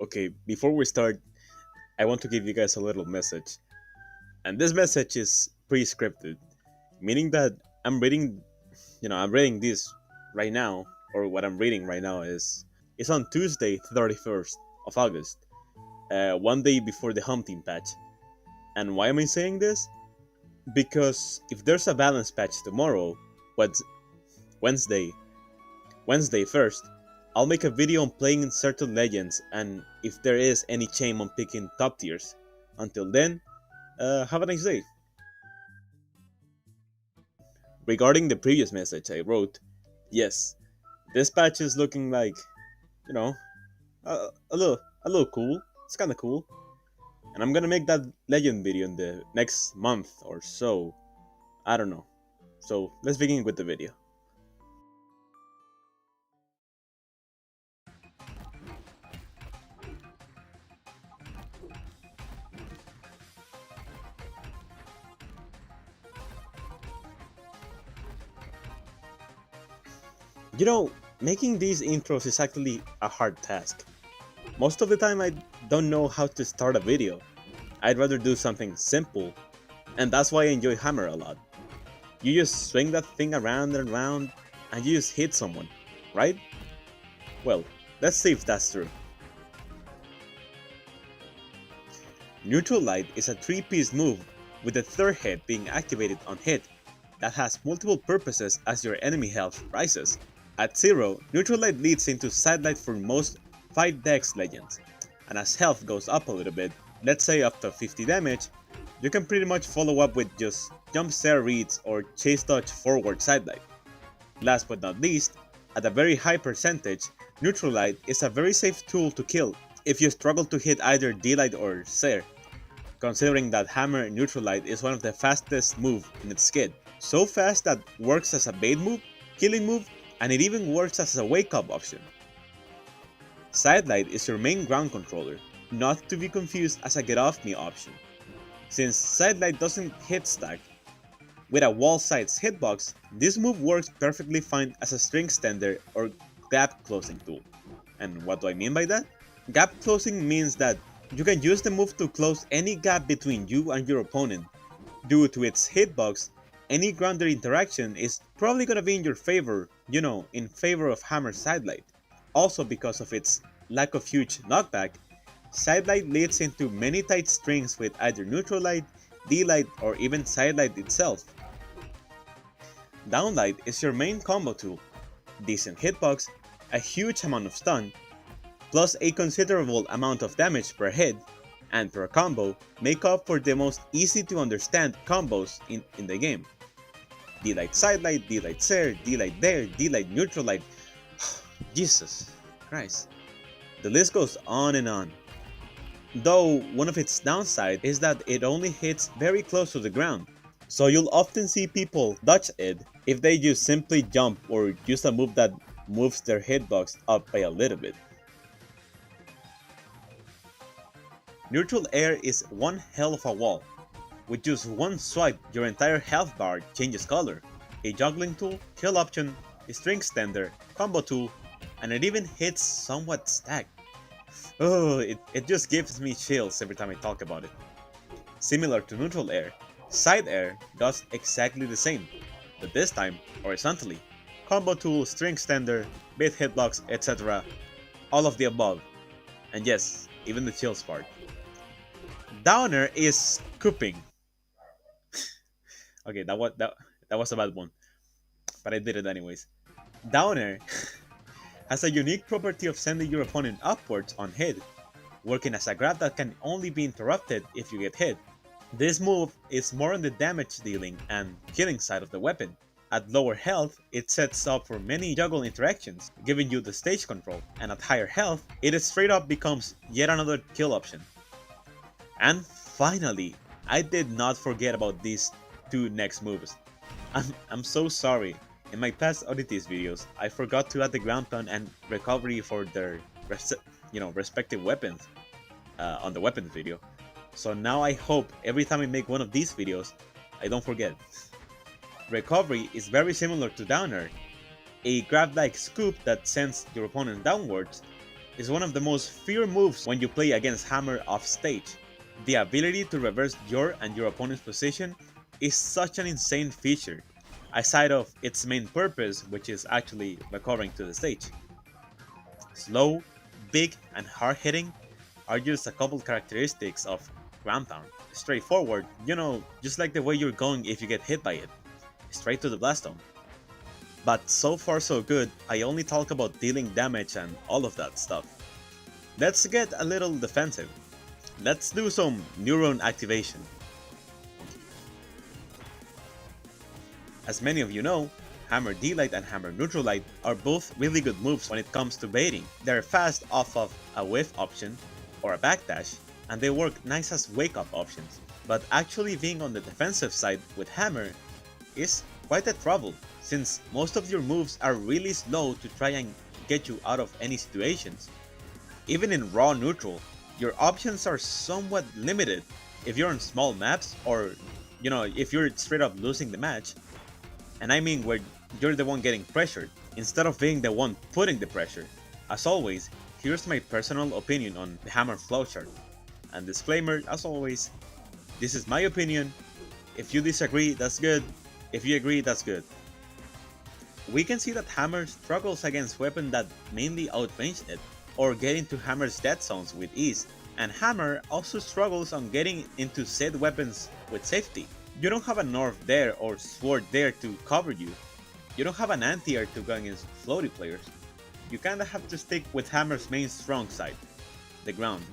Okay, before we start, I want to give you guys a little message. And this message is pre-scripted, meaning that I'm reading this right now, or what I'm reading right now is on Tuesday, 31st of August, one day before the hunting patch. And why am I saying this? Because if there's a balance patch tomorrow, what's Wednesday, Wednesday 1st, I'll make a video on playing certain legends and if there is any shame on picking top tiers. Until then, have a nice day. Regarding the previous message I wrote, yes, this patch is looking like, you know, a little cool. It's kind of cool, and I'm gonna make that legend video in the next month or so. I don't know. So let's begin with the video. You know, making these intros is actually a hard task. Most of the time I don't know how to start a video. I'd rather do something simple, and that's why I enjoy Hammer a lot. You just swing that thing around and around, and you just hit someone, right? Well, let's see if that's true. Neutral Light is a 3-piece move with the third hit being activated on hit that has multiple purposes as your enemy health rises. At 0, Neutral Light leads into Sidelight for most 5 Dex legends, and as health goes up a little bit, let's say up to 50 damage, you can pretty much follow up with just jump stare reads or chase dodge forward Sidelight. Last but not least, at a very high percentage, Neutral Light is a very safe tool to kill if you struggle to hit either D-Light or Stare, considering that Hammer Neutral Light is one of the fastest move in its kit. So fast that works as a bait move, killing move, and it even works as a wake up option. Sidelight is your main ground controller, not to be confused as a get off me option. Since Sidelight doesn't hit stack, with a wall side's hitbox, this move works perfectly fine as a string extender or gap closing tool. And what do I mean by that? Gap closing means that you can use the move to close any gap between you and your opponent. Due to its hitbox, any grounded interaction is probably gonna be in your favor, in favor of Hammer Sidelight. Also because of its lack of huge knockback, Sidelight leads into many tight strings with either Neutral Light, D-Light, or even Sidelight itself. Downlight is your main combo tool, decent hitbox, a huge amount of stun, plus a considerable amount of damage per hit, and per combo make up for the most easy to understand combos in the game. D-Light Sidelight, D-Light Stare, D-Light there, D-Light Neutral Light. Jesus Christ. The list goes on and on. Though one of its downside is that it only hits very close to the ground, so you'll often see people dodge it if they just simply jump or use a move that moves their hitbox up by a little bit. Neutral Air is one hell of a wall. With just one swipe, your entire health bar changes color. A juggling tool, kill option, a string extender, combo tool, and it even hits somewhat stacked. Oh, it just gives me chills every time I talk about it. Similar to Neutral Air, Side Air does exactly the same, but this time horizontally. Combo tool, string extender, bait hitbox, etc. All of the above. And yes, even the chills part. Downer is scooping. Okay, that was a bad one, but I did it anyways. Downer has a unique property of sending your opponent upwards on hit, working as a grab that can only be interrupted if you get hit. This move is more on the damage dealing and killing side of the weapon. At lower health, it sets up for many juggle interactions, giving you the stage control, and at higher health, it straight up becomes yet another kill option. And finally, I did not forget about these two next moves. I'm so sorry. In my past oddities videos, I forgot to add the ground pound and recovery for their respective weapons on the weapons video. So now I hope every time I make one of these videos, I don't forget. Recovery is very similar to Downer, a grab-like scoop that sends your opponent downwards, is one of the most feared moves when you play against Hammer off stage. The ability to reverse your and your opponent's position is such an insane feature, aside of its main purpose, which is actually recovering to the stage. Slow, big, and hard hitting are just a couple characteristics of ground pound. Straightforward, just like the way you're going if you get hit by it. Straight to the blast zone. But so far so good, I only talk about dealing damage and all of that stuff. Let's get a little defensive. Let's do some neuron activation. As many of you know, Hammer D-Light and Hammer Neutral Light are both really good moves when it comes to baiting. They're fast off of a whiff option or a backdash, and they work nice as wake-up options. But actually being on the defensive side with Hammer is quite a trouble, since most of your moves are really slow to try and get you out of any situations. Even in raw neutral, your options are somewhat limited if you're on small maps or, if you're straight up losing the match. And I mean where you're the one getting pressured, instead of being the one putting the pressure. As always, here's my personal opinion on the Hammer flowchart. And disclaimer, as always, this is my opinion. If you disagree, that's good. If you agree, that's good. We can see that Hammer struggles against weapons that mainly outrange it, or get into Hammer's dead zones with ease, and Hammer also struggles on getting into said weapons with safety. You don't have a Nerf there or Sword there to cover you. You don't have an anti-air to go against floaty players. You kinda have to stick with Hammer's main strong side, the ground.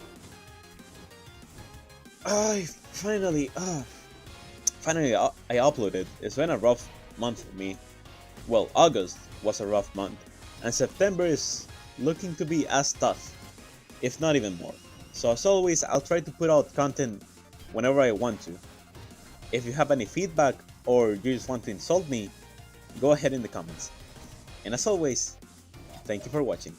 Finally I uploaded. It's been a rough month for me. Well, August was a rough month, and September is looking to be as tough, if not even more. So as always, I'll try to put out content whenever I want to. If you have any feedback or you just want to insult me, go ahead in the comments. And as always, thank you for watching.